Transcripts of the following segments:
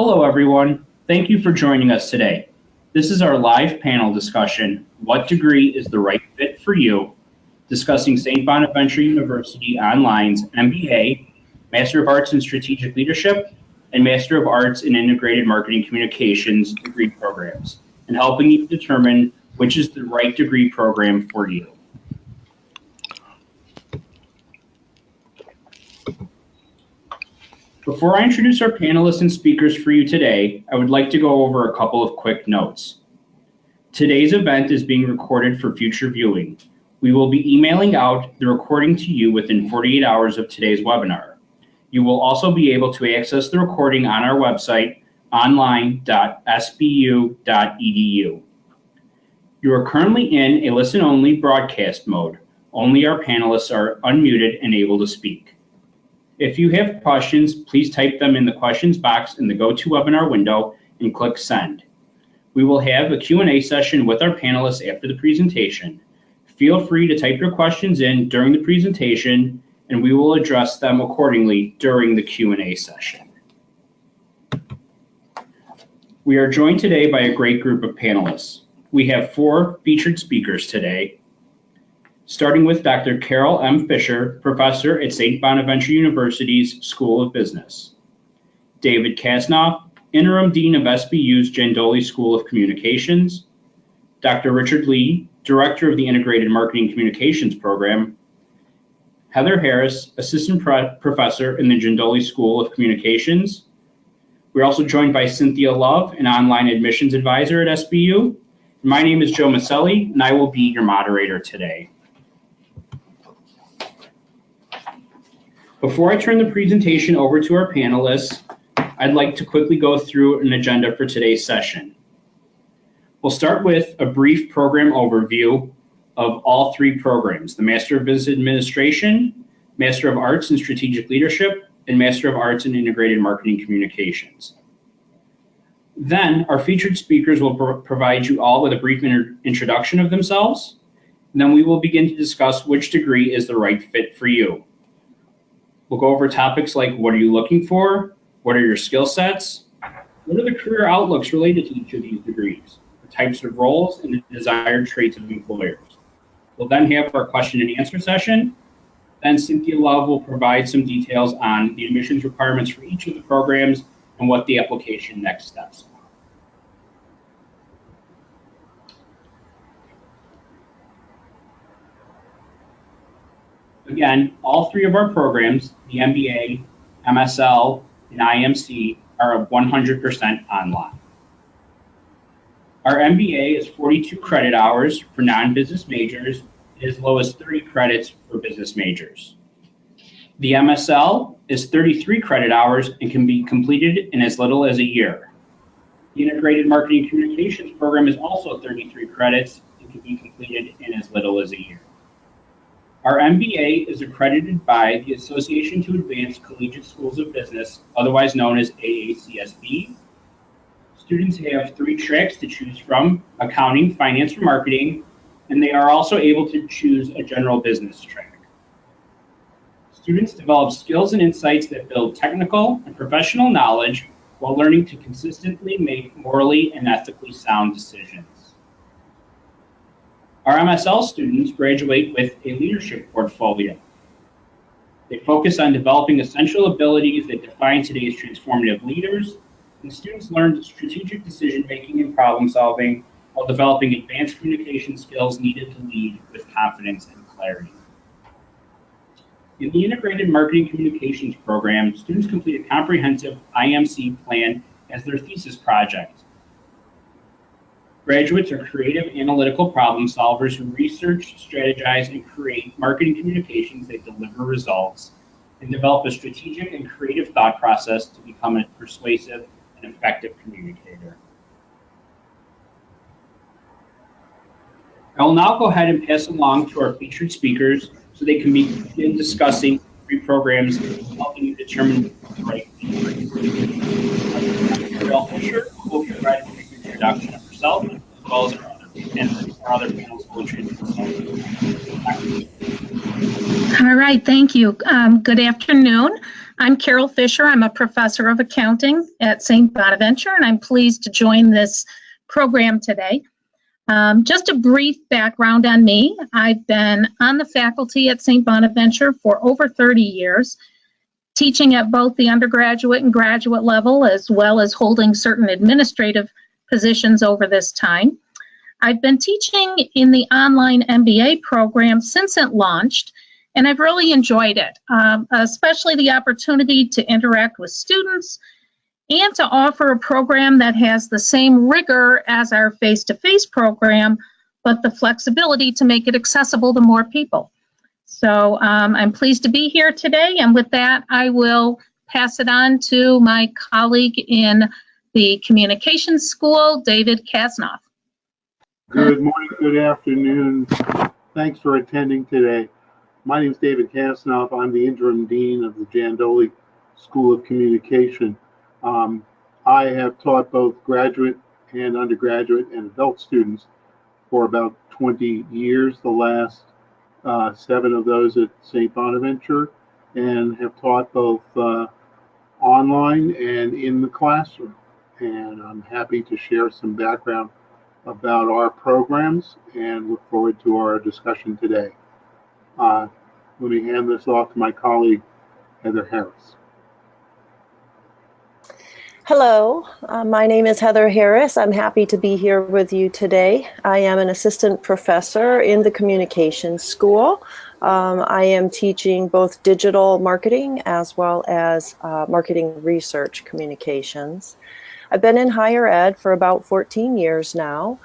Hello, everyone. Thank you for joining us today. This is our live panel discussion, What Degree is the Right Fit for You? Discussing St. Bonaventure University Online's MBA, Master of Arts in Strategic Leadership, and Master of Arts in Integrated Marketing Communications degree programs, and helping you determine which is the right degree program for you. Before I introduce our panelists and speakers for you today, I would like to go over a couple of quick notes. Today's event is being recorded for future viewing. We will be emailing out the recording to you within 48 hours of today's webinar. You will also be able to access the recording on our website, online.sbu.edu. You are currently in a listen-only broadcast mode. Only our panelists are unmuted and able to speak. If you have questions, please type them in the questions box in the GoToWebinar window and click send. We will have a Q&A session with our panelists after the presentation. Feel free to type your questions in during the presentation, and we will address them accordingly during the Q&A session. We are joined today by a great group of panelists. We have 4 featured speakers today, starting with Dr. Carol M. Fisher, professor at St. Bonaventure University's School of Business. David Kasnoff, interim dean of SBU's Jandoli School of Communications. Dr. Richard Lee, director of the Integrated Marketing Communications Program. Heather Harris, assistant professor in the Jandoli School of Communications. We're also joined by Cynthia Love, an online admissions advisor at SBU. My name is Joe Maselli, and I will be your moderator today. Before I turn the presentation over to our panelists, I'd like to quickly go through an agenda for today's session. We'll start with a brief program overview of all 3 programs, the Master of Business Administration, Master of Arts in Strategic Leadership, and Master of Arts in Integrated Marketing Communications. Then our featured speakers will provide you all with a brief introduction of themselves. And then we will begin to discuss which degree is the right fit for you. We'll go over topics like what are you looking for, what are your skill sets, what are the career outlooks related to each of these degrees, the types of roles and the desired traits of employers. We'll then have our question and answer session. Then Cynthia Love will provide some details on the admissions requirements for each of the programs and what the application next steps are. Again, all 3 of our programs, the MBA, MSL, and IMC, are 100% online. Our MBA is 42 credit hours for non-business majors and as low as 30 credits for business majors. The MSL is 33 credit hours and can be completed in as little as a year. The Integrated Marketing Communications program is also 33 credits and can be completed in as little as a year. Our MBA is accredited by the Association to Advance Collegiate Schools of Business, otherwise known as AACSB. Students have 3 tracks to choose from: accounting, finance, or marketing, and they are also able to choose a general business track. Students develop skills and insights that build technical and professional knowledge while learning to consistently make morally and ethically sound decisions. Our MSL students graduate with a leadership portfolio. They focus on developing essential abilities that define today's transformative leaders, and students learn strategic decision-making and problem-solving while developing advanced communication skills needed to lead with confidence and clarity. In the Integrated Marketing Communications program, students complete a comprehensive IMC plan as their thesis project. Graduates are creative, analytical problem solvers who research, strategize, and create marketing communications that deliver results and develop a strategic and creative thought process to become a persuasive and effective communicator. I will now go ahead and pass along to our featured speakers so they can begin discussing 3 programs helping you determine the right fit. Carol Fisher will provide a brief introduction of herself, as well as our other panels will introduce themselves. All right, thank you. Good afternoon. I'm Carol Fisher. I'm a professor of accounting at St. Bonaventure, and I'm pleased to join this program today. Just a brief background on me. I've been on the faculty at St. Bonaventure for over 30 years, teaching at both the undergraduate and graduate level, as well as holding certain administrative positions over this time. I've been teaching in the online MBA program since it launched, and I've really enjoyed it, especially the opportunity to interact with students and to offer a program that has the same rigor as our face-to-face program, but the flexibility to make it accessible to more people. So I'm pleased to be here today, and with that, I will pass it on to my colleague in the Communications School, David Kasnoff. Good morning, good afternoon. Thanks for attending today. My name is David Kasnoff. I'm the interim dean of the Jandoli School of Communication. I have taught both graduate and undergraduate and adult students for about 20 years, the last 7 of those at St. Bonaventure, and have taught both online and in the classroom. And I'm happy to share some background about our programs and look forward to our discussion today. Let me hand this off to my colleague, Heather Harris. Hello, my name is Heather Harris. I'm happy to be here with you today. I am an assistant professor in the Communications School. I am teaching both digital marketing as well as marketing research communications. I've been in higher ed for about 14 years now.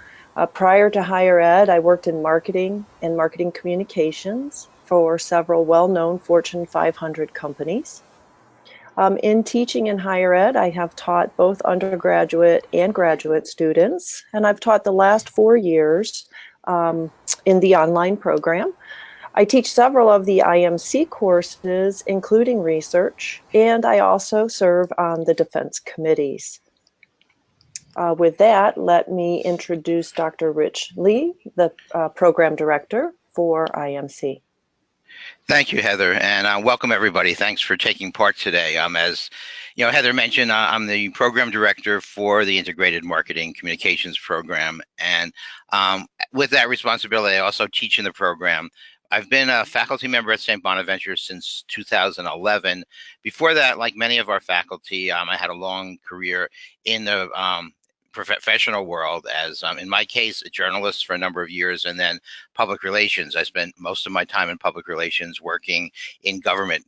Prior to higher ed, I worked in marketing and marketing communications for several well-known Fortune 500 companies. In teaching in higher ed, I have taught both undergraduate and graduate students, and I've taught the last 4 years in the online program. I teach several of the IMC courses, including research, and I also serve on the defense committees. With that, let me introduce Dr. Rich Lee, the program director for IMC. Thank you, Heather, and welcome everybody. Thanks for taking part today. As you know, Heather mentioned, I'm the program director for the Integrated Marketing Communications Program, and with that responsibility, I also teach in the program. I've been a faculty member at St. Bonaventure since 2011. Before that, like many of our faculty, I had a long career in the professional world as, in my case, a journalist for a number of years, and then public relations. I spent most of my time in public relations working in government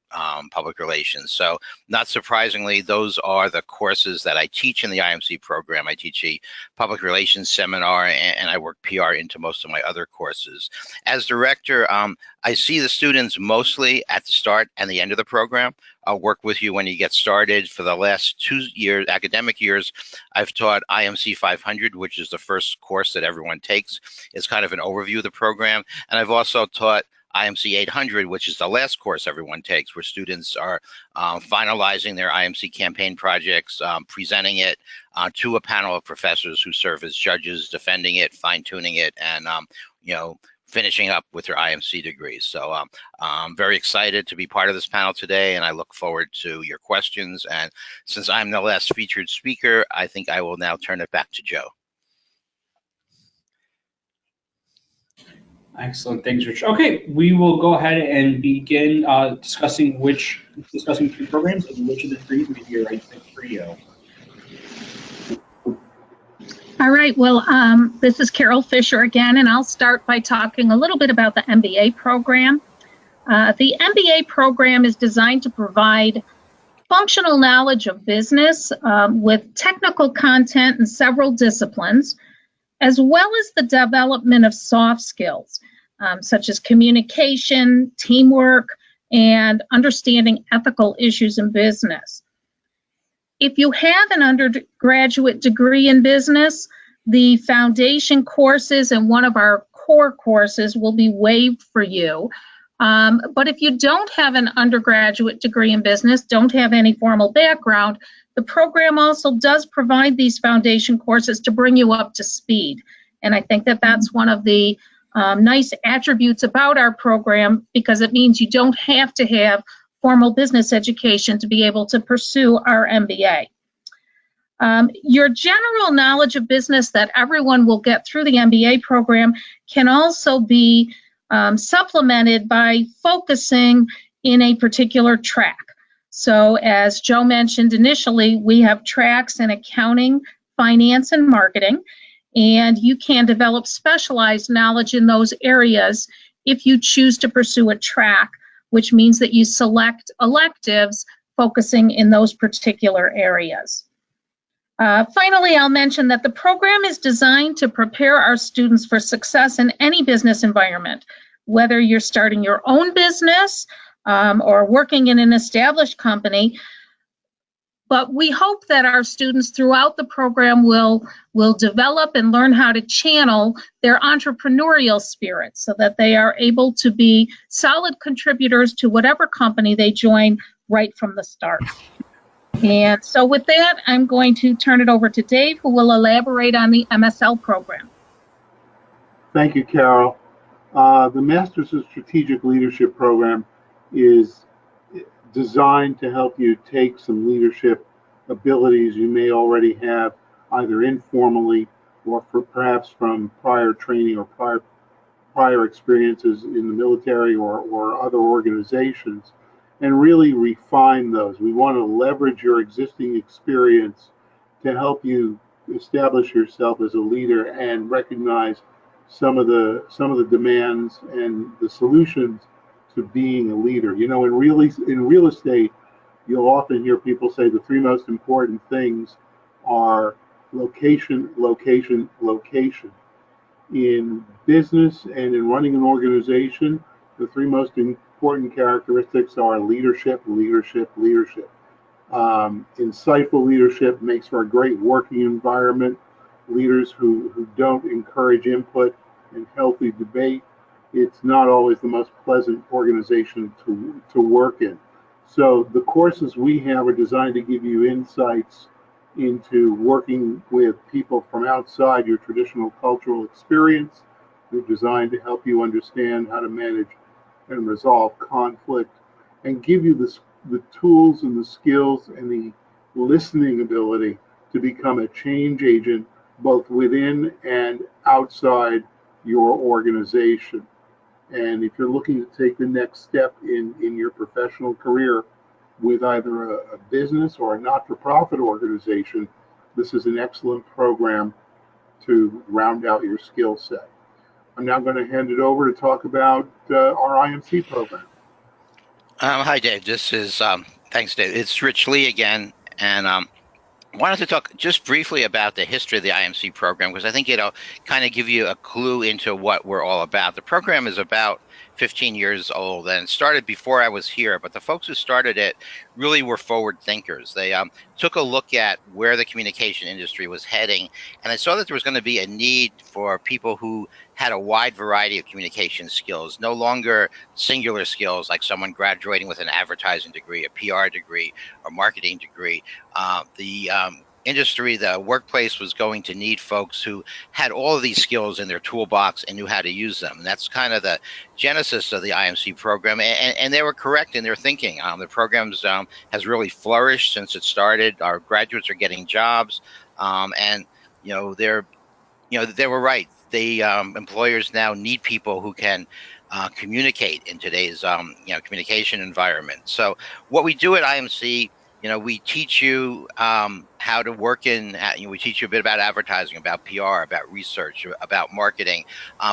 public relations. So not surprisingly, those are the courses that I teach in the IMC program. I teach a public relations seminar, and I work PR into most of my other courses. As director, I see the students mostly at the start and the end of the program. I'll work with you when you get started. For the last 2 years, academic years, I've taught IMC 500, which is the first course that everyone takes. It's kind of an overview of the program. And I've also taught IMC 800, which is the last course everyone takes, where students are finalizing their IMC campaign projects, presenting it to a panel of professors who serve as judges, defending it, fine-tuning it, and finishing up with their IMC degrees. So I'm very excited to be part of this panel today, and I look forward to your questions. And since I'm the last featured speaker, I think I will now turn it back to Joe. Excellent, thanks, Rich. Okay, we will go ahead and begin discussing 3 programs and which of the 3 may be a right fit for you. All right, well, this is Carol Fisher again, and I'll start by talking a little bit about the MBA program. The MBA program is designed to provide functional knowledge of business with technical content in several disciplines, as well as the development of soft skills, such as communication, teamwork, and understanding ethical issues in business. If you have an undergraduate degree in business, the foundation courses and one of our core courses will be waived for you. But if you don't have an undergraduate degree in business, don't have any formal background, the program also does provide these foundation courses to bring you up to speed. And I think that that's one of the nice attributes about our program, because it means you don't have to have formal business education to be able to pursue our MBA. Your general knowledge of business that everyone will get through the MBA program can also be supplemented by focusing in a particular track. So as Joe mentioned initially, we have tracks in accounting, finance, and marketing, and you can develop specialized knowledge in those areas if you choose to pursue a track, which means that you select electives focusing in those particular areas. Finally, I'll mention that the program is designed to prepare our students for success in any business environment, whether you're starting your own business or working in an established company. But we hope that our students throughout the program will develop and learn how to channel their entrepreneurial spirit so that they are able to be solid contributors to whatever company they join right from the start. And so with that, I'm going to turn it over to Dave, who will elaborate on the MSL program. Thank you, Carol. The Masters of Strategic Leadership program is designed to help you take some leadership abilities you may already have, either informally or perhaps from prior training or prior experiences in the military or other organizations, and really refine those. We want to leverage your existing experience to help you establish yourself as a leader and recognize some of the demands and the solutions to being a leader. You know, in real estate, you'll often hear people say the three most important things are location, location, location. In business and in running an organization, the three most important characteristics are leadership, leadership, leadership. Insightful leadership makes for a great working environment. Leaders who don't encourage input and healthy debate, it's not always the most pleasant organization to work in. So the courses we have are designed to give you insights into working with people from outside your traditional cultural experience. They're designed to help you understand how to manage and resolve conflict and give you the tools and the skills and the listening ability to become a change agent both within and outside your organization. And if you're looking to take the next step in your professional career with either a business or a not-for-profit organization, this is an excellent program to round out your skill set. I'm now going to hand it over to talk about our IMC program. Hi, Dave. This is, thanks, Dave. It's Rich Lee again, and wanted to talk just briefly about the history of the IMC program, because I think it'll kind of give you a clue into what we're all about. The program is about 15 years old and started before I was here, but the folks who started it really were forward thinkers. They took a look at where the communication industry was heading, and they saw that there was going to be a need for people who had a wide variety of communication skills, no longer singular skills like someone graduating with an advertising degree, a PR degree, or marketing degree. The industry, the workplace was going to need folks who had all of these skills in their toolbox and knew how to use them. And that's kind of the genesis of the IMC program. And they were correct in their thinking. The program has really flourished since it started. Our graduates are getting jobs, and they were right. Employers now need people who can communicate in today's communication environment. So what we do at IMC, we teach you how to work in, we teach you a bit about advertising, about PR, about research, about marketing.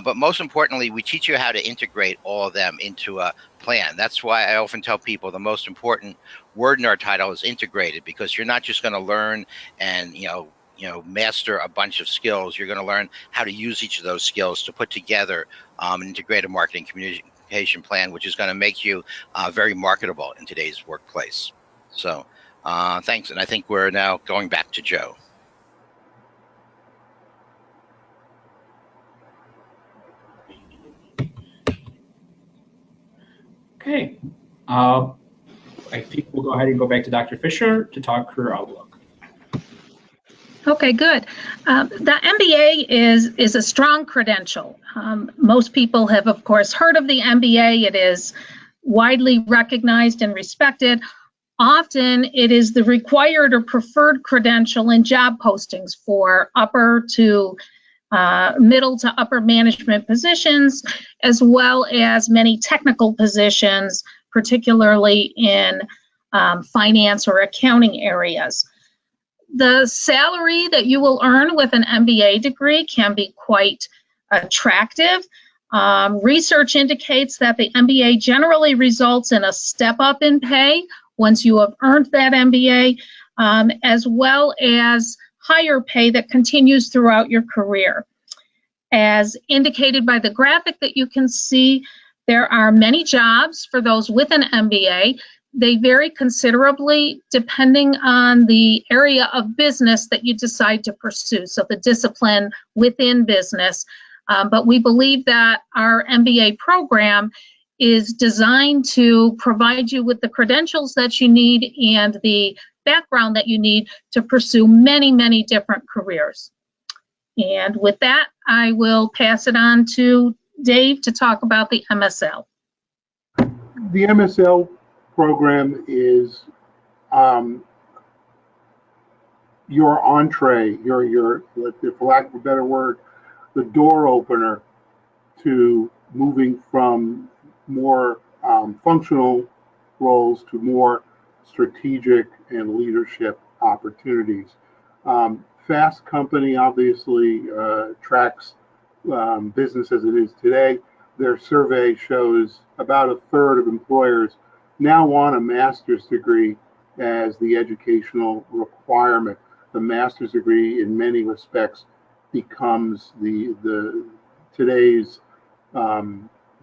But most importantly, we teach you how to integrate all of them into a plan. That's why I often tell people the most important word in our title is integrated, because you're not just going to learn and, master a bunch of skills. You're going to learn how to use each of those skills to put together an integrated marketing communication plan, which is going to make you very marketable in today's workplace. So thanks. And I think we're now going back to Joe. Okay. I think we'll go ahead and go back to Dr. Fisher to talk career outlook. Okay, good. The MBA is a strong credential. Most people have, of course, heard of the MBA. It is widely recognized and respected. Often it is the required or preferred credential in job postings for upper to middle to upper management positions, as well as many technical positions, particularly in finance or accounting areas. The salary that you will earn with an MBA degree can be quite attractive. Research indicates that the MBA generally results in a step up in pay once you have earned that MBA, as well as higher pay that continues throughout your career. As indicated by the graphic that you can see, there are many jobs for those with an MBA. They vary considerably depending on the area of business that you decide to pursue, so the discipline within business. But we believe that our MBA program is designed to provide you with the credentials that you need and the background that you need to pursue many, many different careers. And with that, I will pass it on to Dave to talk about the MSL. The MSL program is your entree, your, for lack of a better word, the door opener to moving from more functional roles to more strategic and leadership opportunities. Fast Company obviously tracks business as it is today. Their survey shows about a third of employers now want a master's degree as the educational requirement. The master's degree in many respects becomes the today's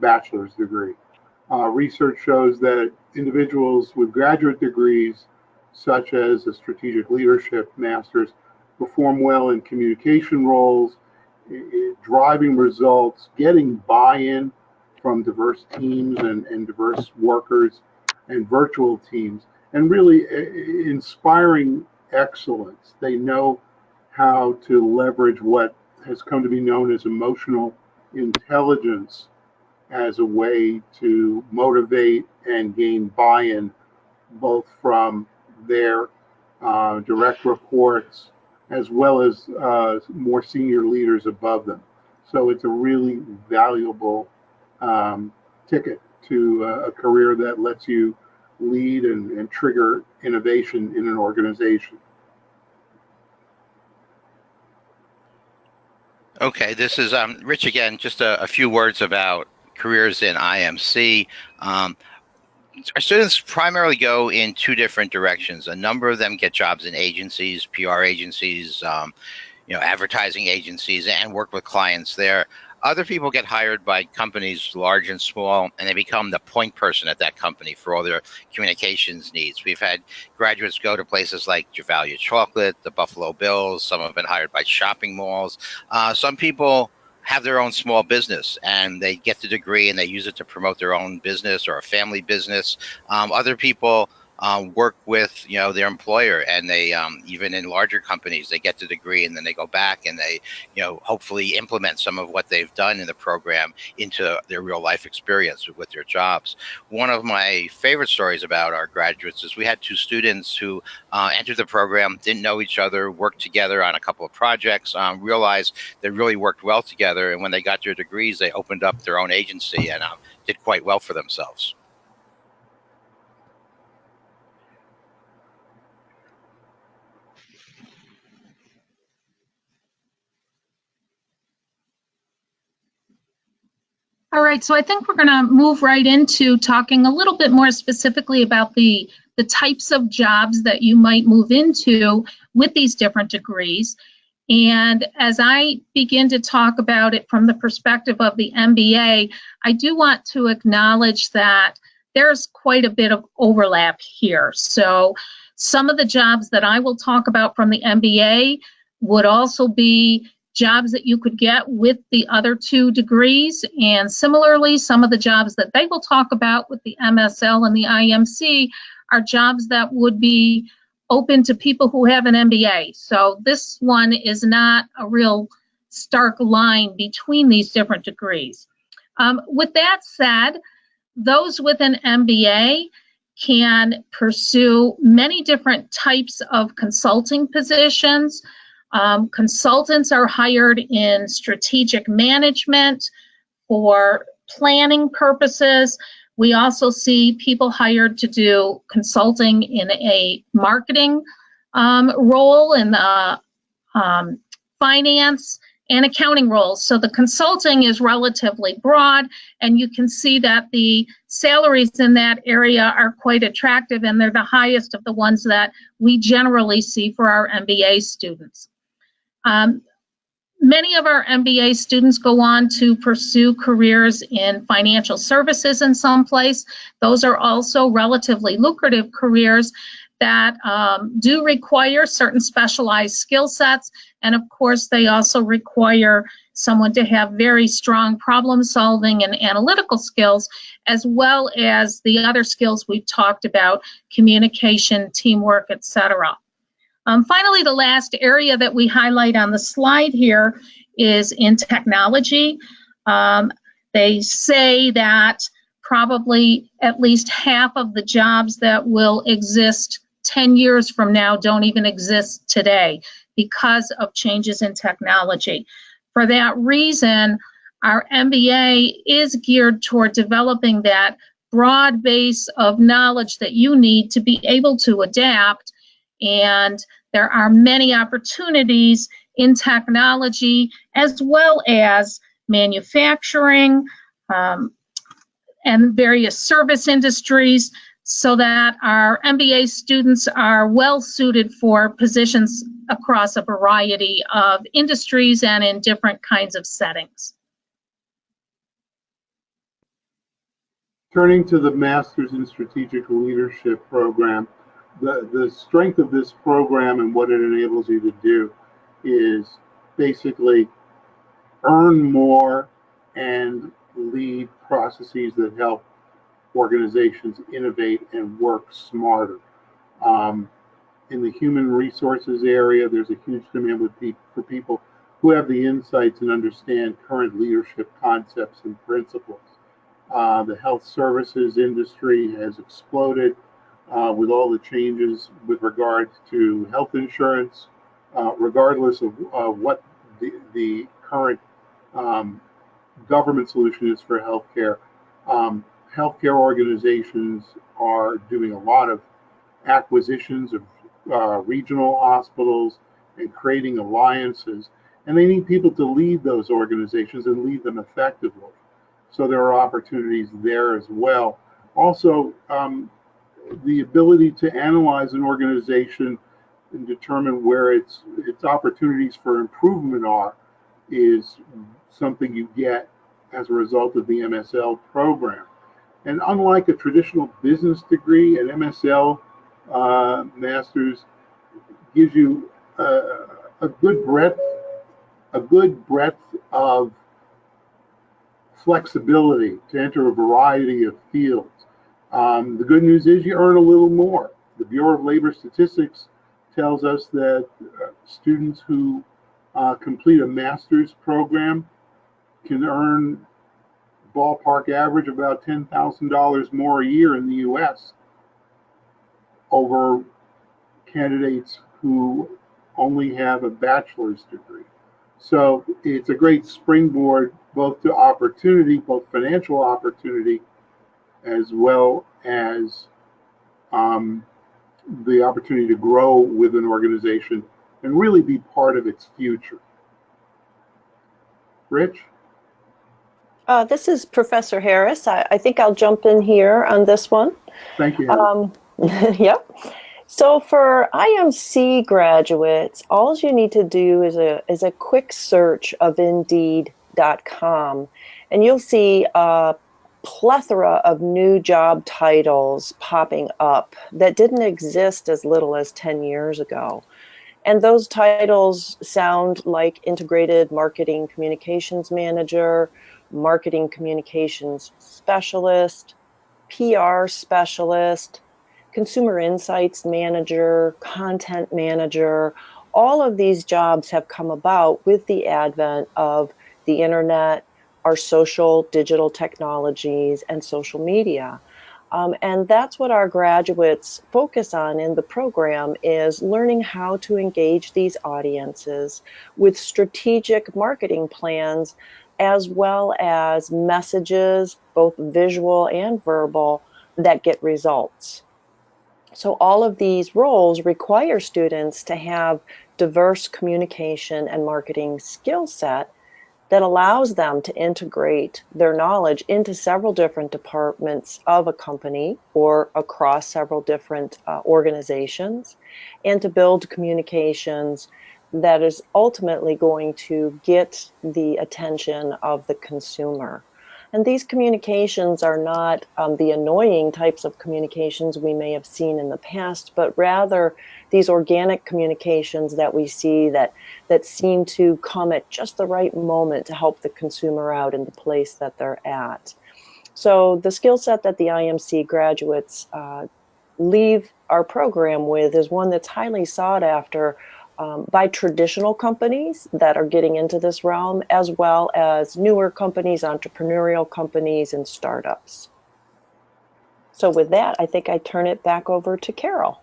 bachelor's degree. Research shows that individuals with graduate degrees, such as a strategic leadership master's, perform well in communication roles, driving results, getting buy-in from diverse teams and diverse workers and virtual teams, and really inspiring excellence. They know how to leverage what has come to be known as emotional intelligence as a way to motivate and gain buy-in both from their direct reports as well as more senior leaders above them. So it's a really valuable ticket to a career that lets you lead and trigger innovation in an organization. Okay, this is Rich again. Just a few words about careers in IMC. Our students primarily go in two different directions. A number of them get jobs in agencies, PR agencies, advertising agencies, and work with clients there. Other people get hired by companies large and small, and they become the point person at that company for all their communications needs. We've had graduates go to places like Javalia Chocolate, the Buffalo Bills. Some have been hired by shopping malls. Some people have their own small business and they get the degree and they use it to promote their own business or a family business. Other people work with their employer, and they even in larger companies they get the degree and then they go back and they hopefully implement some of what they've done in the program into their real life experience with their jobs. One of my favorite stories about our graduates is we had two students who entered the program, didn't know each other, worked together on a couple of projects, realized they really worked well together, and when they got their degrees they opened up their own agency and did quite well for themselves. All right, so I think we're going to move right into talking a little bit more specifically about the types of jobs that you might move into with these different degrees. And as I begin to talk about it from the perspective of the MBA, I do want to acknowledge that there's quite a bit of overlap here. So some of the jobs that I will talk about from the MBA would also be jobs that you could get with the other two degrees, and similarly some of the jobs that they will talk about with the MSL and the IMC are jobs that would be open to people who have an MBA. So this one is not a real stark line between these different degrees. With that said, those with an MBA can pursue many different types of consulting positions. Consultants are hired in strategic management for planning purposes. We also see people hired to do consulting in a marketing role, in the finance and accounting roles. So the consulting is relatively broad, and you can see that the salaries in that area are quite attractive, and they're the highest of the ones that we generally see for our MBA students. Many of our MBA students go on to pursue careers in financial services in some place. Those are also relatively lucrative careers that do require certain specialized skill sets. And of course, they also require someone to have very strong problem solving and analytical skills, as well as the other skills we've talked about: communication, teamwork, etc. Finally, the last area that we highlight on the slide here is in technology. They say that probably at least half of the jobs that will exist 10 years from now don't even exist today because of changes in technology. For that reason, our MBA is geared toward developing that broad base of knowledge that you need to be able to adapt. And there are many opportunities in technology as well as manufacturing and various service industries, so that our MBA students are well suited for positions across a variety of industries and in different kinds of settings. Turning to the Masters in Strategic Leadership program, the strength of this program and what it enables you to do is basically earn more and lead processes that help organizations innovate and work smarter. In the human resources area, there's a huge demand for people who have the insights and understand current leadership concepts and principles. The health services industry has exploded with all the changes with regards to health insurance, regardless of what the current government solution is for healthcare. Healthcare organizations are doing a lot of acquisitions of regional hospitals and creating alliances, and they need people to lead those organizations and lead them effectively. So there are opportunities there as well. Also, the ability to analyze an organization and determine where its opportunities for improvement are is something you get as a result of the MSL program. And unlike a traditional business degree, an MSL master's gives you a good breadth of flexibility to enter a variety of fields. The good news is you earn a little more. The Bureau of Labor Statistics tells us that students who complete a master's program can earn ballpark average about $10,000 more a year in the U.S. over candidates who only have a bachelor's degree. So it's a great springboard both to opportunity, both financial opportunity, as well as the opportunity to grow with an organization and really be part of its future. Rich? This is Professor Harris. I think I'll jump in here on this one. Thank you. Yep. So for IMC graduates, all you need to do is a quick search of Indeed.com, and you'll see a plethora of new job titles popping up that didn't exist as little as 10 years ago. And those titles sound like integrated marketing communications manager, marketing communications specialist, PR specialist, consumer insights manager, content manager. All of these jobs have come about with the advent of the internet, are social, digital technologies, and social media. And that's what our graduates focus on in the program, is learning how to engage these audiences with strategic marketing plans, as well as messages, both visual and verbal, that get results. So all of these roles require students to have diverse communication and marketing skill set that allows them to integrate their knowledge into several different departments of a company or across several different organizations, and to build communications that is ultimately going to get the attention of the consumer. And these communications are not the annoying types of communications we may have seen in the past, but rather these organic communications that we see that seem to come at just the right moment to help the consumer out in the place that they're at. So the skill set that the IMC graduates leave our program with is one that's highly sought after by traditional companies that are getting into this realm, as well as newer companies, entrepreneurial companies, and startups. So with that, I think I turn it back over to Carol.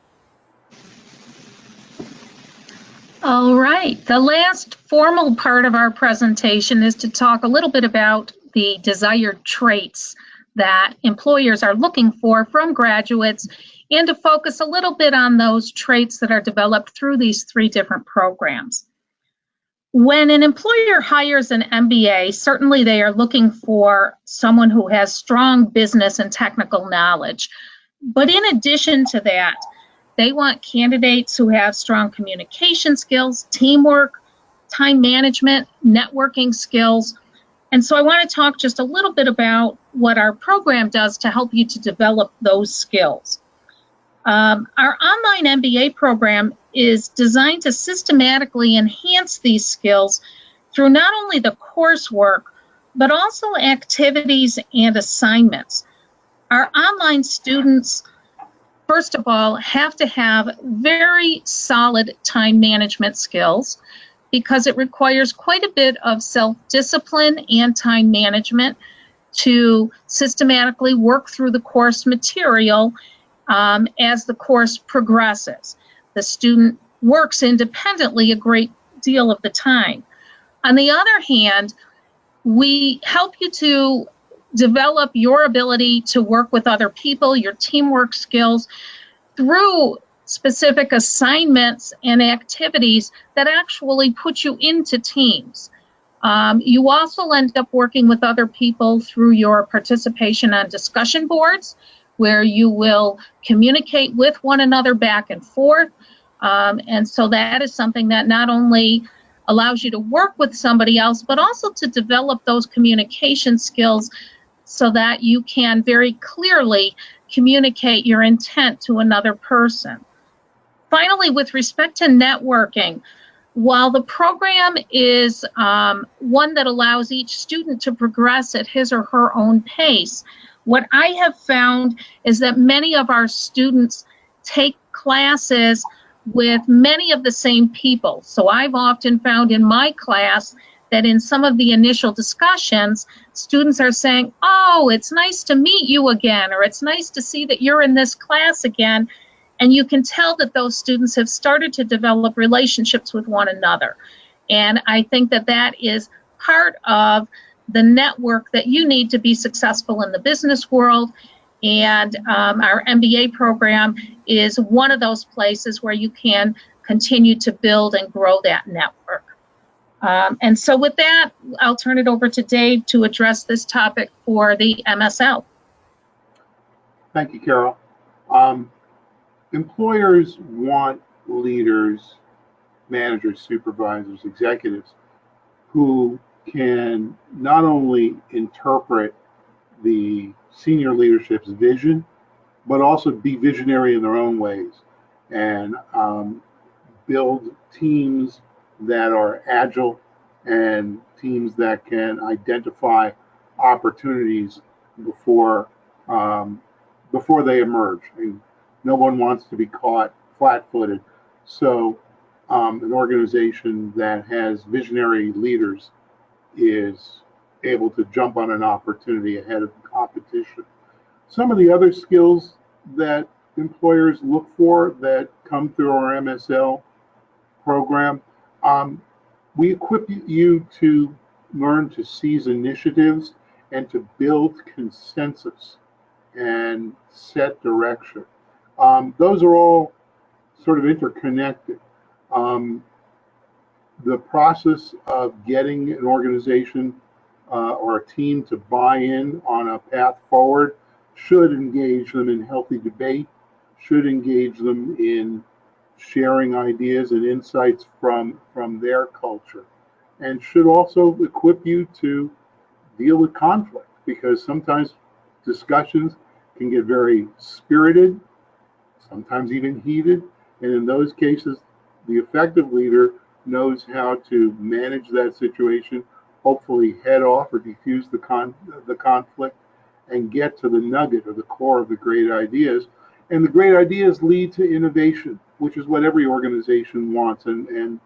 All right. The last formal part of our presentation is to talk a little bit about the desired traits that employers are looking for from graduates, and to focus a little bit on those traits that are developed through these 3 different programs. When an employer hires an MBA, certainly they are looking for someone who has strong business and technical knowledge. But in addition to that, they want candidates who have strong communication skills, teamwork, time management, networking skills. And so I want to talk just a little bit about what our program does to help you to develop those skills. Our online MBA program is designed to systematically enhance these skills through not only the coursework, but also activities and assignments. Our online students, first of all, have to have very solid time management skills, because it requires quite a bit of self-discipline and time management to systematically work through the course material as the course progresses. The student works independently a great deal of the time. On the other hand, we help you to develop your ability to work with other people, your teamwork skills, through specific assignments and activities that actually put you into teams. You also end up working with other people through your participation on discussion boards, where you will communicate with one another back and forth. And so that is something that not only allows you to work with somebody else, but also to develop those communication skills so that you can very clearly communicate your intent to another person. Finally, with respect to networking, while the program is one that allows each student to progress at his or her own pace, what I have found is that many of our students take classes with many of the same people. So I've often found in my class that in some of the initial discussions, students are saying, "Oh, it's nice to meet you again," or "It's nice to see that you're in this class again." And you can tell that those students have started to develop relationships with one another. And I think that that is part of the network that you need to be successful in the business world. And our MBA program is one of those places where you can continue to build and grow that network. And so with that, I'll turn it over to Dave to address this topic for the MSL. Thank you, Carol. Employers want leaders, managers, supervisors, executives who can not only interpret the senior leadership's vision, but also be visionary in their own ways and build teams that are agile and teams that can identify opportunities before they emerge. I mean, no one wants to be caught flat-footed. So an organization that has visionary leaders is able to jump on an opportunity ahead of the competition. Some of the other skills that employers look for that come through our MSL program, we equip you to learn to seize initiatives and to build consensus and set direction. Those are all sort of interconnected. The process of getting an organization or a team to buy in on a path forward should engage them in healthy debate, should engage them in sharing ideas and insights from their culture, and should also equip you to deal with conflict, because sometimes discussions can get very spirited, sometimes even heated, and in those cases, the effective leader knows how to manage that situation, hopefully head off or diffuse the conflict, and get to the nugget or the core of the great ideas. And the great ideas lead to innovation, which is what every organization wants. And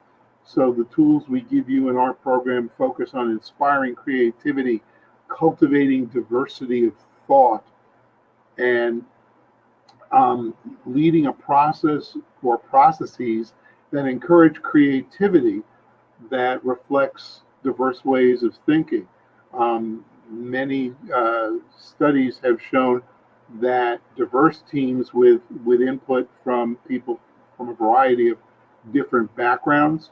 so the tools we give you in our program focus on inspiring creativity, cultivating diversity of thought, and leading a process or processes that encourage creativity that reflects diverse ways of thinking. Many studies have shown that diverse teams with input from people from a variety of different backgrounds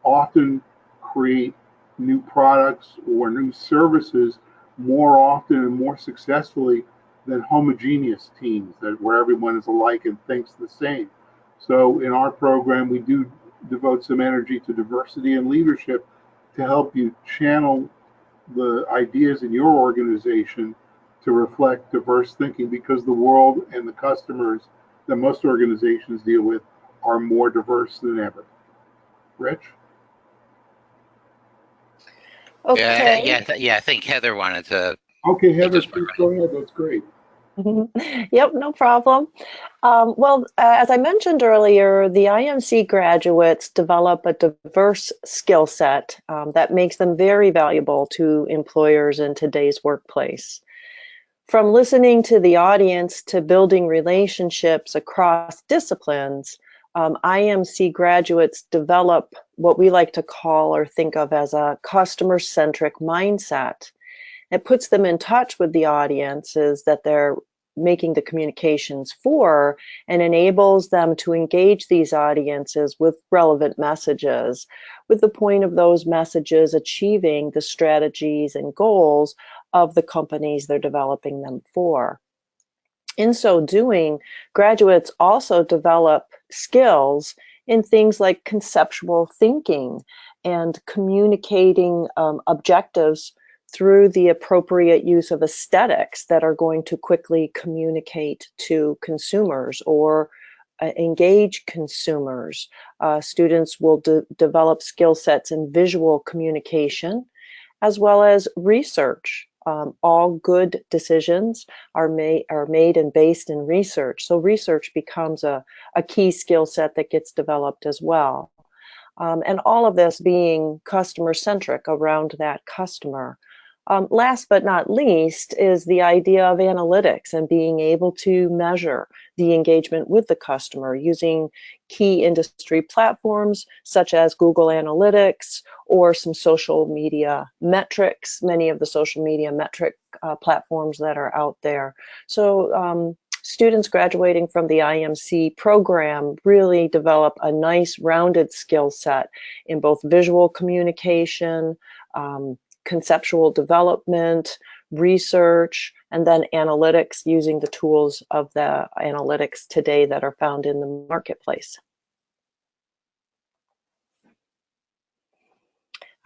often create new products or new services more often and more successfully than homogeneous teams where everyone is alike and thinks the same. So in our program, we do devote some energy to diversity and leadership to help you channel the ideas in your organization to reflect diverse thinking, because the world and the customers that most organizations deal with are more diverse than ever. Rich? Okay. I think Heather wanted to. Okay, Heather, please go ahead. That's great. Yep, no problem. As I mentioned earlier, the IMC graduates develop a diverse skill set that makes them very valuable to employers in today's workplace. From listening to the audience to building relationships across disciplines, IMC graduates develop what we like to call or think of as a customer-centric mindset. It puts them in touch with the audiences that they're making the communications for, and enables them to engage these audiences with relevant messages, with the point of those messages achieving the strategies and goals of the companies they're developing them for. In so doing, graduates also develop skills in things like conceptual thinking and communicating objectives through the appropriate use of aesthetics that are going to quickly communicate to consumers or engage consumers. Students will develop skill sets in visual communication as well as research. All good decisions are made and based in research. So research becomes a key skill set that gets developed as well. And all of this being customer-centric around that customer. Last but not least is the idea of analytics and being able to measure the engagement with the customer using key industry platforms such as Google Analytics or some social media metrics, many of the social media metric platforms that are out there. So students graduating from the IMC program really develop a nice rounded skill set in both visual communication, conceptual development, research, and then analytics using the tools of the analytics today that are found in the marketplace.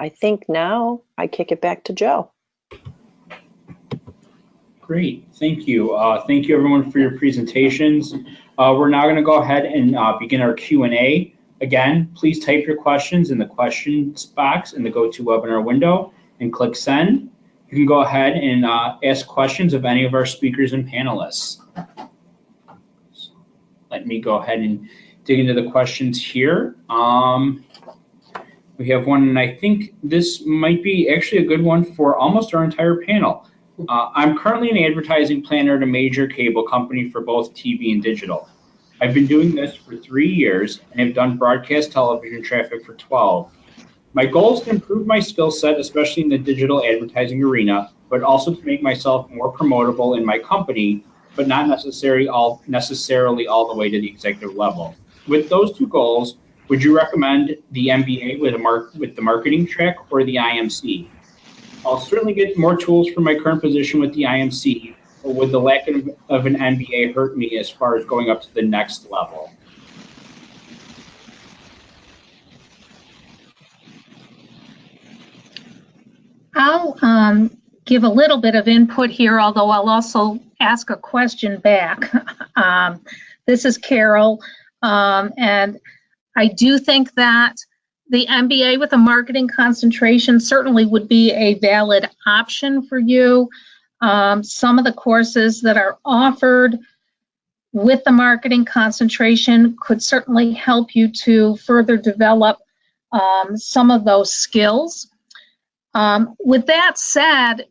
I think now I kick it back to Joe. Great, thank you. Thank you everyone for your presentations. We're now going to go ahead and begin our Q&A. Again, please type your questions in the questions box in the GoToWebinar window and click send. You can go ahead and ask questions of any of our speakers and panelists. Let me go ahead and dig into the questions here. We have one, and I think this might be actually a good one for almost our entire panel. I'm currently an advertising planner at a major cable company for both TV and digital. I've been doing this for 3 years and have done broadcast television traffic for 12. My goal is to improve my skill set, especially in the digital advertising arena, but also to make myself more promotable in my company, but not necessarily all the way to the executive level. With those two goals, would you recommend the MBA with the marketing track or the IMC? I'll certainly get more tools for my current position with the IMC, but would the lack of an MBA hurt me as far as going up to the next level? I'll give a little bit of input here, although I'll also ask a question back. This is Carol, and I do think that the MBA with a marketing concentration certainly would be a valid option for you. Some of the courses that are offered with the marketing concentration could certainly help you to further develop some of those skills. With that said,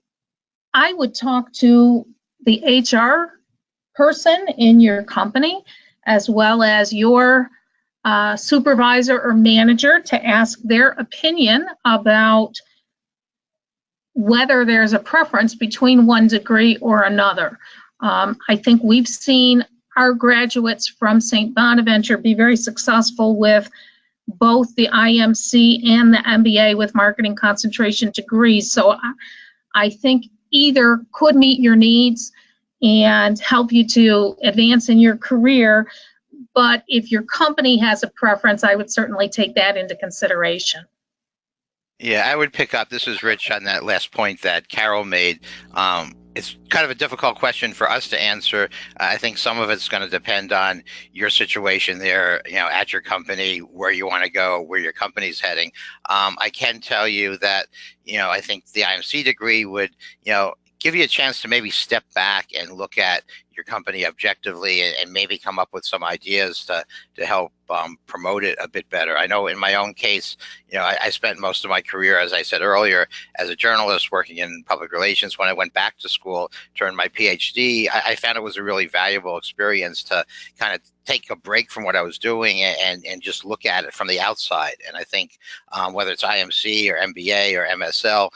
I would talk to the HR person in your company as well as your supervisor or manager to ask their opinion about whether there's a preference between one degree or another. I think we've seen our graduates from St. Bonaventure be very successful with both the IMC and the MBA with marketing concentration degrees. So I think either could meet your needs and help you to advance in your career. But if your company has a preference, I would certainly take that into consideration. Yeah, I would pick up, this is Rich, on that last point that Carol made. It's kind of a difficult question for us to answer. I think some of it's going to depend on your situation there, at your company, where you want to go, where your company's heading. I can tell you that, I think the IMC degree would, give you a chance to maybe step back and look at your company objectively and maybe come up with some ideas to help promote it a bit better. I know in my own case, I spent most of my career, as I said earlier, as a journalist working in public relations. When I went back to school to earn my PhD, I found it was a really valuable experience to kind of take a break from what I was doing and just look at it from the outside. And I think whether it's IMC or MBA or MSL,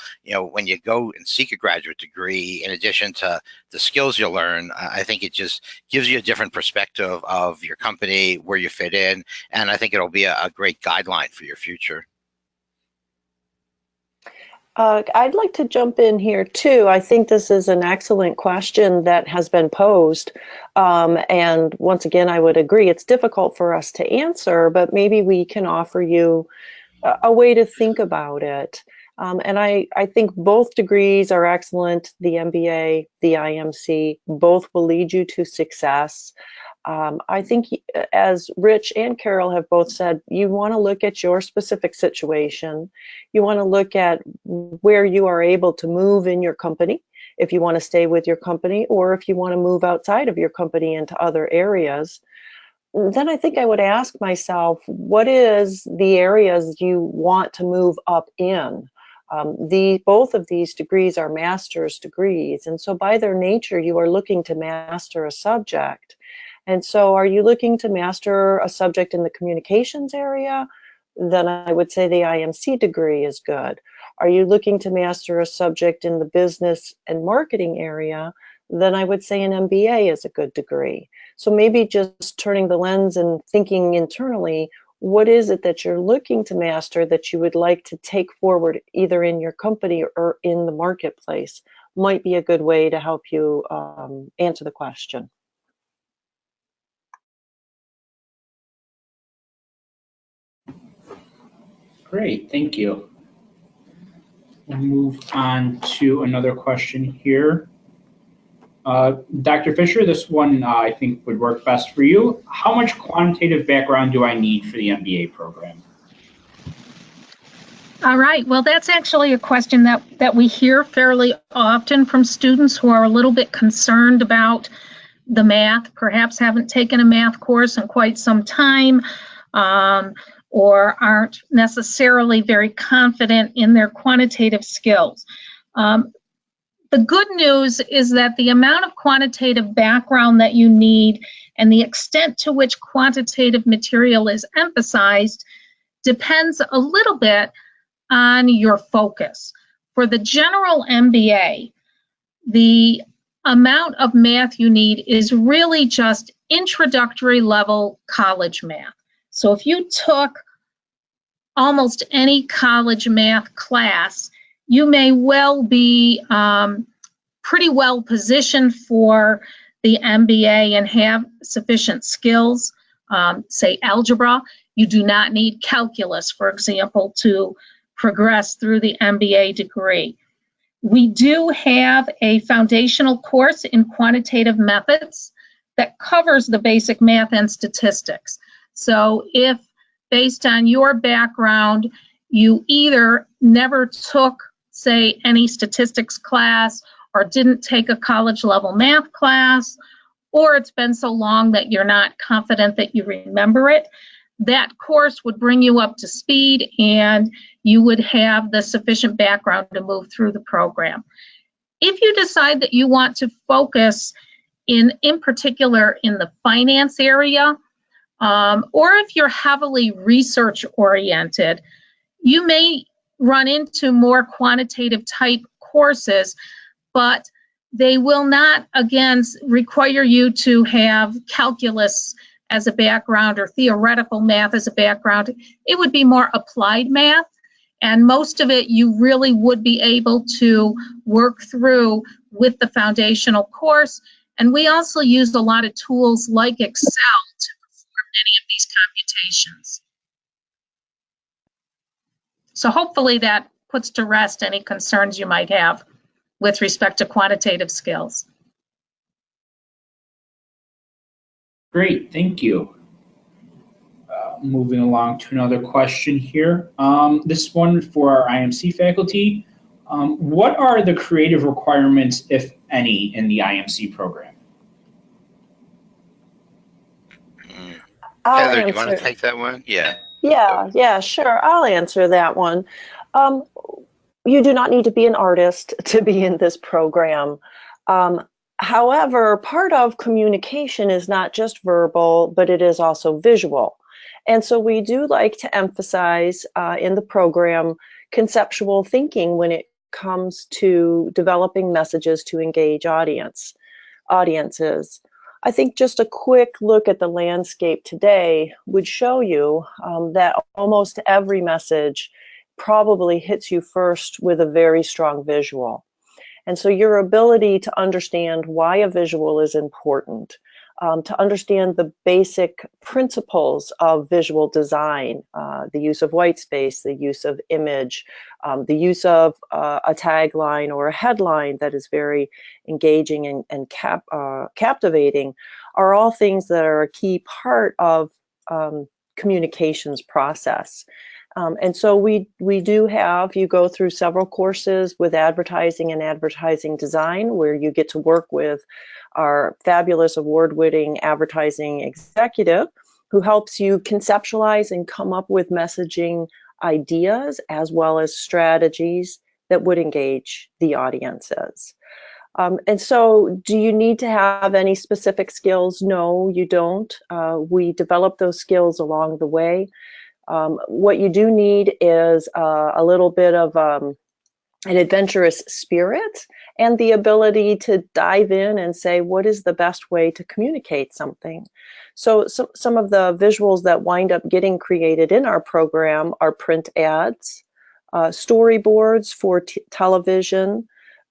when you go and seek a graduate degree, in addition to the skills you'll learn, I think it just gives you a different perspective of your company, where you fit in, and I think it'll be a great guideline for your future. I'd like to jump in here too. I think this is an excellent question that has been posed. And once again, I would agree it's difficult for us to answer, but maybe we can offer you a way to think about it. And I think both degrees are excellent. The MBA, the IMC, both will lead you to success. I think, as Rich and Carol have both said, you want to look at your specific situation. You want to look at where you are able to move in your company, if you want to stay with your company, or if you want to move outside of your company into other areas. Then I think I would ask myself, what is the areas you want to move up in? Both of these degrees are master's degrees, and so by their nature, you are looking to master a subject. And so are you looking to master a subject in the communications area? Then I would say the IMC degree is good. Are you looking to master a subject in the business and marketing area? Then I would say an MBA is a good degree. So maybe just turning the lens and thinking internally, what is it that you're looking to master that you would like to take forward either in your company or in the marketplace might be a good way to help you answer the question. Great, thank you. We'll move on to another question here. Dr. Fisher, this one I think would work best for you. How much quantitative background do I need for the MBA program? All right, well, that's actually a question that we hear fairly often from students who are a little bit concerned about the math, perhaps haven't taken a math course in quite some time, or aren't necessarily very confident in their quantitative skills. The good news is that the amount of quantitative background that you need and the extent to which quantitative material is emphasized depends a little bit on your focus. For the general MBA, the amount of math you need is really just introductory level college math. So if you took almost any college math class, you may well be pretty well positioned for the MBA and have sufficient skills. Say algebra, you do not need calculus, for example, to progress through the MBA degree. We do have a foundational course in quantitative methods that covers the basic math and statistics. So if, based on your background, you either never took, say, any statistics class or didn't take a college level math class, or it's been so long that you're not confident that you remember it, that course would bring you up to speed and you would have the sufficient background to move through the program. If you decide that you want to focus in particular in the finance area, or if you're heavily research oriented, you may run into more quantitative type courses, but they will not, again, require you to have calculus as a background or theoretical math as a background. It would be more applied math, and most of it you really would be able to work through with the foundational course. And we also use a lot of tools like Excel to perform any of these computations. So hopefully that puts to rest any concerns you might have with respect to quantitative skills. Great, thank you. Moving along to another question here. This one for our IMC faculty. What are the creative requirements, if any, in the IMC program? Heather, do you want to take that one? Yeah. Yeah, sure. I'll answer that one. You do not need to be an artist to be in this program. However, part of communication is not just verbal, but it is also visual. And so we do like to emphasize in the program conceptual thinking when it comes to developing messages to engage audiences. I think just a quick look at the landscape today would show you that almost every message probably hits you first with a very strong visual. And so your ability to understand why a visual is important, to understand the basic principles of visual design, the use of white space, the use of image, the use of a tagline or a headline that is very engaging and captivating, are all things that are a key part of communications process. And so we do have, you go through several courses with advertising and advertising design, where you get to work with our fabulous award-winning advertising executive who helps you conceptualize and come up with messaging ideas as well as strategies that would engage the audiences. And so do you need to have any specific skills? No, you don't. We develop those skills along the way. What you do need is a little bit of an adventurous spirit and the ability to dive in and say, what is the best way to communicate something? So some of the visuals that wind up getting created in our program are print ads, storyboards for television,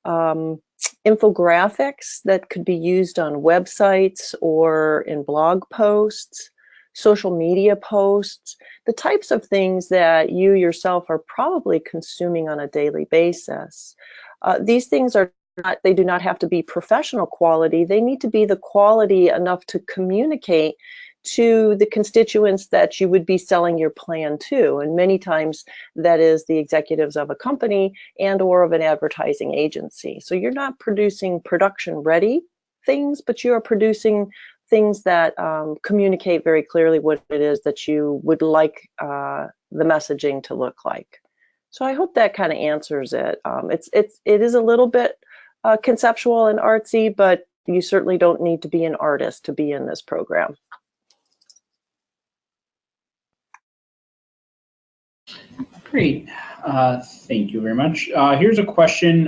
infographics that could be used on websites or in blog posts, social media posts, the types of things that you yourself are probably consuming on a daily basis. These things are not, they do not have to be professional quality. They need to be the quality enough to communicate to the constituents that you would be selling your plan to. And many times that is the executives of a company and or of an advertising agency. So you're not producing production ready things, but you are producing things that communicate very clearly what it is that you would like the messaging to look like. So I hope that kind of answers it. It is a little bit conceptual and artsy, but you certainly don't need to be an artist to be in this program. Great. Thank you very much. Here's a question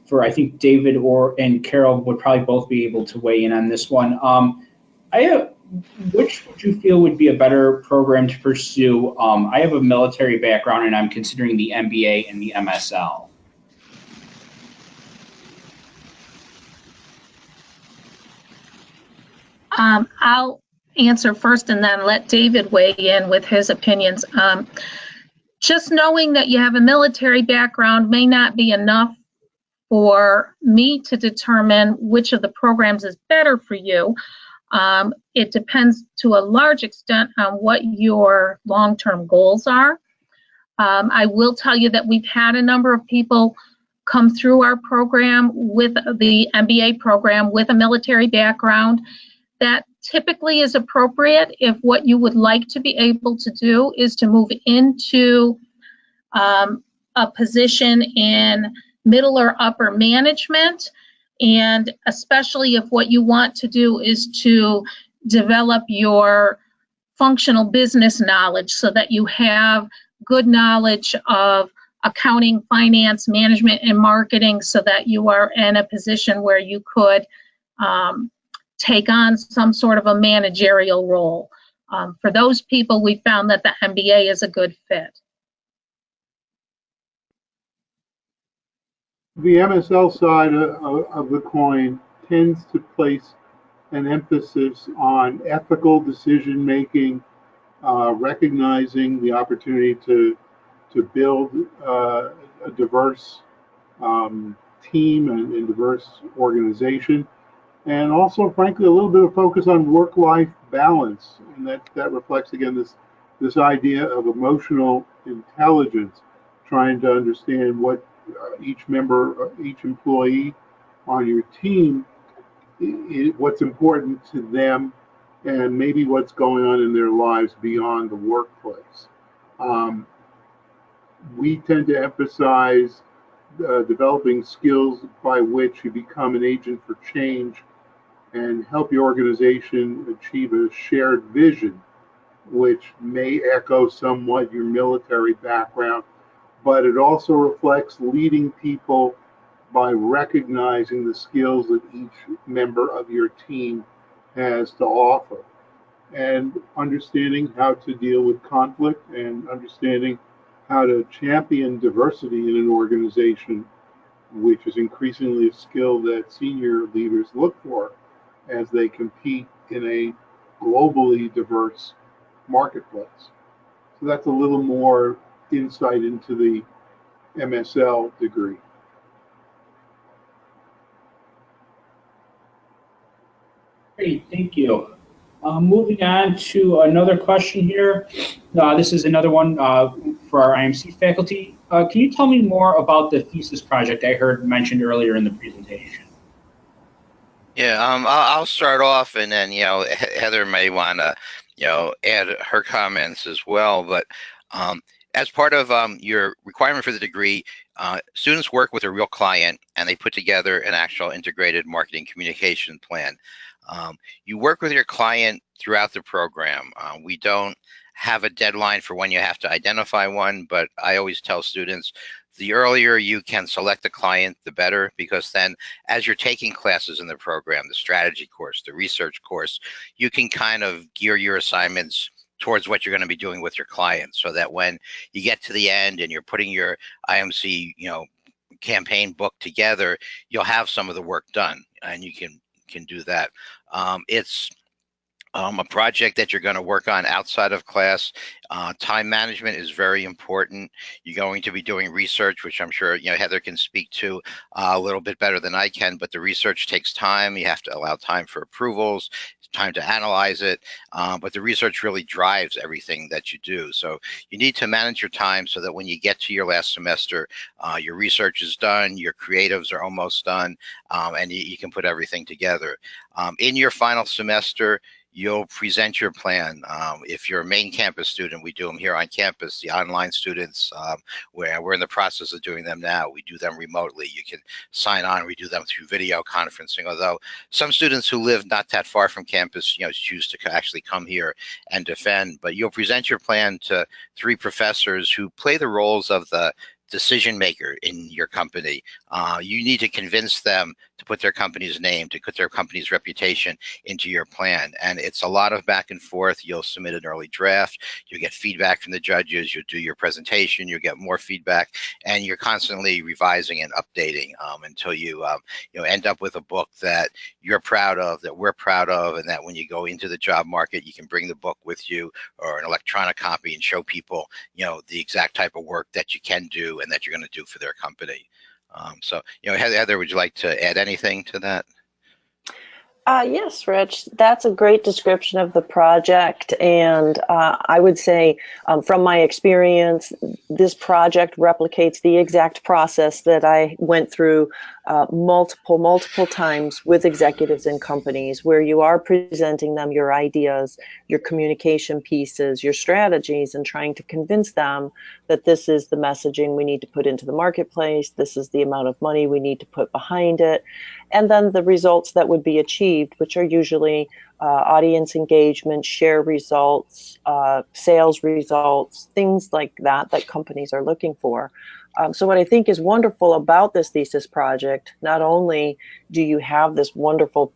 for, I think, David and Carol would probably both be able to weigh in on this one. Which would you feel would be a better program to pursue? I have a military background and I'm considering the MBA and the MSL. I'll answer first and then let David weigh in with his opinions. Just knowing that you have a military background may not be enough for me to determine which of the programs is better for you. It depends to a large extent on what your long-term goals are. I will tell you that we've had a number of people come through our program with the MBA program with a military background. That typically is appropriate if what you would like to be able to do is to move into a position in middle or upper management, and especially if what you want to do is to develop your functional business knowledge so that you have good knowledge of accounting, finance, management, and marketing so that you are in a position where you could take on some sort of a managerial role. For those people, we found that the MBA is a good fit. The MSL side of the coin tends to place an emphasis on ethical decision making, recognizing the opportunity to build a diverse team and diverse organization, and also, frankly, a little bit of focus on work-life balance, and that reflects again this idea of emotional intelligence, trying to understand what each member, each employee on your team, what's important to them, and maybe what's going on in their lives beyond the workplace. We tend to emphasize developing skills by which you become an agent for change and help your organization achieve a shared vision, which may echo somewhat your military background, but it also reflects leading people by recognizing the skills that each member of your team has to offer, and understanding how to deal with conflict and understanding how to champion diversity in an organization, which is increasingly a skill that senior leaders look for as they compete in a globally diverse marketplace. So that's a little more insight into the MSL degree. Great, thank you. Moving on to another question here. This is another one for our IMC faculty. Can you tell me more about the thesis project I heard mentioned earlier in the presentation? Yeah, I'll start off, and then Heather may want to add her comments as well. But as part of your requirement for the degree, students work with a real client, and they put together an actual integrated marketing communication plan. You work with your client throughout the program. We don't have a deadline for when you have to identify one, but I always tell students, the earlier you can select a client, the better, because then as you're taking classes in the program, the strategy course, the research course, you can kind of gear your assignments towards what you're going to be doing with your clients, so that when you get to the end and you're putting your IMC, campaign book together, you'll have some of the work done, and you can do that. It's a project that you're going to work on outside of class. Time management is very important. You're going to be doing research, which I'm sure Heather can speak to a little bit better than I can, but the research takes time. You have to allow time for approvals. time to analyze it, but the research really drives everything that you do. So you need to manage your time so that when you get to your last semester, your research is done, your creatives are almost done, and you can put everything together. In your final semester, you'll present your plan. If you're a main campus student, we do them here on campus. The online students, where we're in the process of doing them now, we do them remotely. You can sign on. We do them through video conferencing, although some students who live not that far from campus, choose to actually come here and defend. But you'll present your plan to 3 professors who play the roles of the decision maker in your company. You need to convince them to put their company's name, to put their company's reputation into your plan. And it's a lot of back and forth. You'll submit an early draft, you'll get feedback from the judges, you'll do your presentation, you'll get more feedback, and you're constantly revising and updating until you end up with a book that you're proud of, that we're proud of, and that when you go into the job market, you can bring the book with you or an electronic copy and show people, the exact type of work that you can do and that you're going to do for their company. So, Heather, would you like to add anything to that? Yes, Rich, that's a great description of the project. And I would say from my experience, this project replicates the exact process that I went through multiple times with executives in companies, where you are presenting them your ideas, your communication pieces, your strategies, and trying to convince them that this is the messaging we need to put into the marketplace, this is the amount of money we need to put behind it, and then the results that would be achieved, which are usually audience engagement, share results, sales results, things like that companies are looking for. So what I think is wonderful about this thesis project, not only do you have this wonderful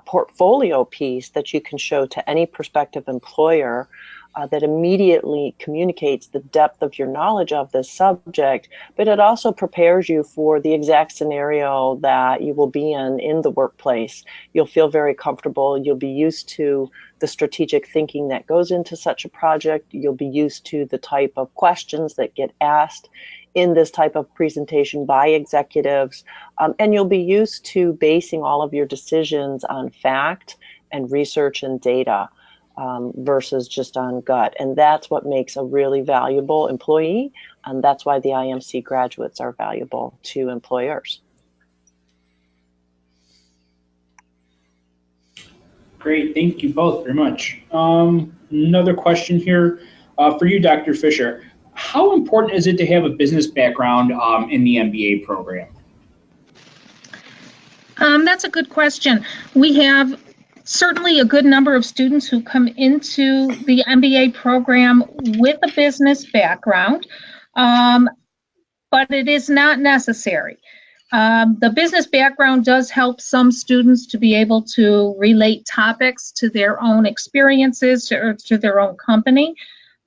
portfolio piece that you can show to any prospective employer that immediately communicates the depth of your knowledge of this subject, but it also prepares you for the exact scenario that you will be in the workplace. You'll feel very comfortable. You'll be used to the strategic thinking that goes into such a project. You'll be used to the type of questions that get asked in this type of presentation by executives, and you'll be used to basing all of your decisions on fact and research and data. Versus just on gut. And that's what makes a really valuable employee. And that's why the IMC graduates are valuable to employers. Great, thank you both very much. Another question here for you, Dr. Fisher. How important is it to have a business background in the MBA program? That's a good question. We have certainly a good number of students who come into the MBA program with a business background, but it is not necessary. The business background does help some students to be able to relate topics to their own experiences or to their own company,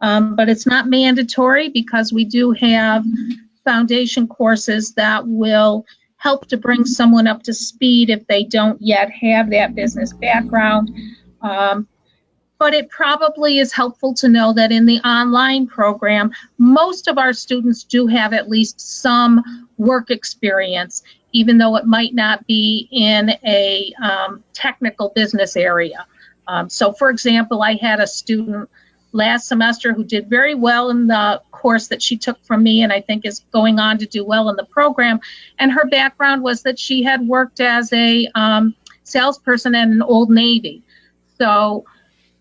but it's not mandatory because we do have foundation courses that will help to bring someone up to speed if they don't yet have that business background. But it probably is helpful to know that in the online program, most of our students do have at least some work experience, even though it might not be in a technical business area. So for example, I had a student last semester who did very well in the course that she took from me, and I think is going on to do well in the program. And her background was that she had worked as a salesperson at an Old Navy. So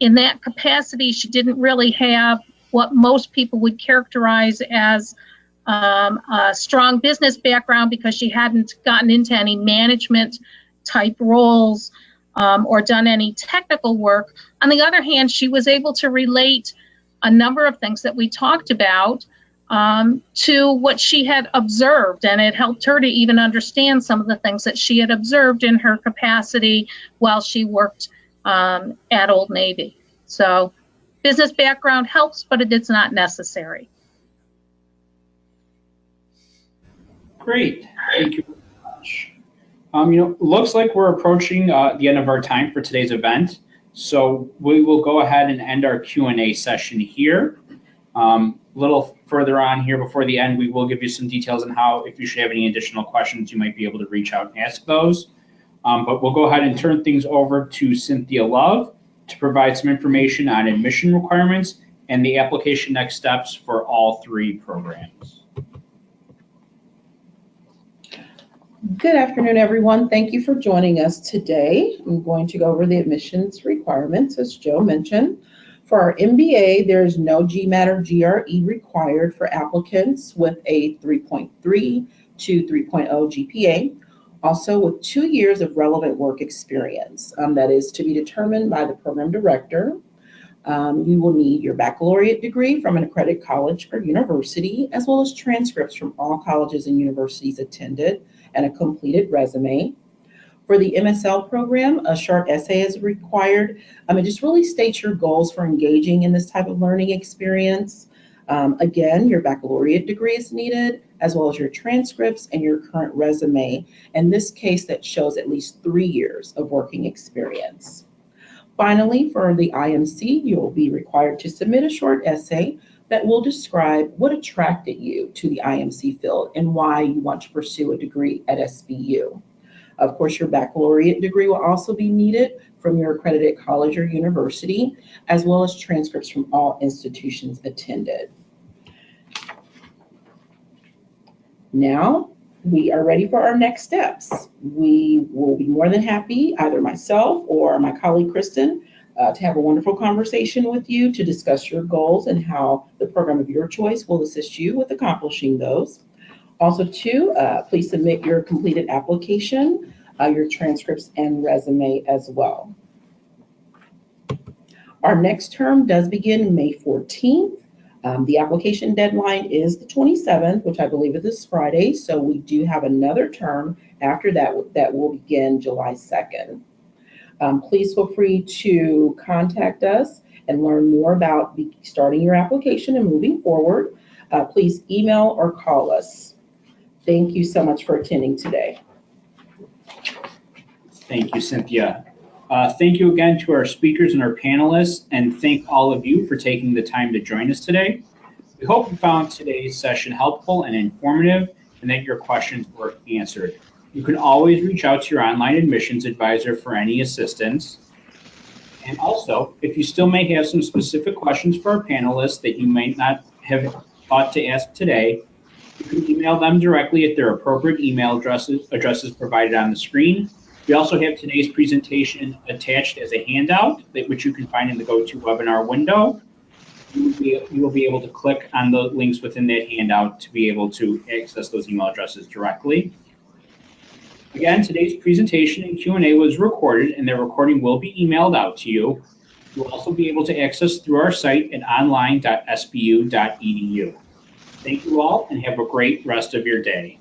in that capacity, she didn't really have what most people would characterize as a strong business background because she hadn't gotten into any management type roles or done any technical work. On the other hand, she was able to relate a number of things that we talked about to what she had observed, and it helped her to even understand some of the things that she had observed in her capacity while she worked at Old Navy. So business background helps, but it is not necessary. Great, thank you very much. Looks like we're approaching the end of our time for today's event. So we will go ahead and end our Q&A session here. A little further on here before the end, we will give you some details on how, if you should have any additional questions, you might be able to reach out and ask those. But we'll go ahead and turn things over to Cynthia Love to provide some information on admission requirements and the application next steps for all 3 programs. Good afternoon, everyone. Thank you for joining us today. I'm going to go over the admissions requirements, as Joe mentioned. For our MBA, there is no GMAT or GRE required for applicants with a 3.3 to 3.0 GPA, also with 2 years of relevant work experience. That is to be determined by the program director. You will need your baccalaureate degree from an accredited college or university, as well as transcripts from all colleges and universities attended, and a completed resume. For the MSL program, a short essay is required. It just really states your goals for engaging in this type of learning experience. Again, your baccalaureate degree is needed, as well as your transcripts and your current resume. In this case, that shows at least 3 years of working experience. Finally, for the IMC, you will be required to submit a short essay that will describe what attracted you to the IMC field and why you want to pursue a degree at SBU. Of course, your baccalaureate degree will also be needed from your accredited college or university, as well as transcripts from all institutions attended. Now, we are ready for our next steps. We will be more than happy, either myself or my colleague Kristen, to have a wonderful conversation with you to discuss your goals and how the program of your choice will assist you with accomplishing those. Also, too, please submit your completed application, your transcripts and resume as well. Our next term does begin May 14th. The application deadline is the 27th, which I believe is this Friday, so we do have another term after that that will begin July 2nd. Please feel free to contact us and learn more about starting your application and moving forward. Please email or call us. Thank you so much for attending today. Thank you, Cynthia. Thank you again to our speakers and our panelists, and thank all of you for taking the time to join us today. We hope you found today's session helpful and informative and that your questions were answered. You can always reach out to your online admissions advisor for any assistance. And also, if you still may have some specific questions for our panelists that you might not have thought to ask today, you can email them directly at their appropriate email addresses provided on the screen. We also have today's presentation attached as a handout, which you can find in the GoToWebinar window. You will be able to click on the links within that handout to be able to access those email addresses directly. Again, today's presentation and Q&A was recorded, and the recording will be emailed out to you. You'll also be able to access through our site at online.sbu.edu. Thank you all, and have a great rest of your day.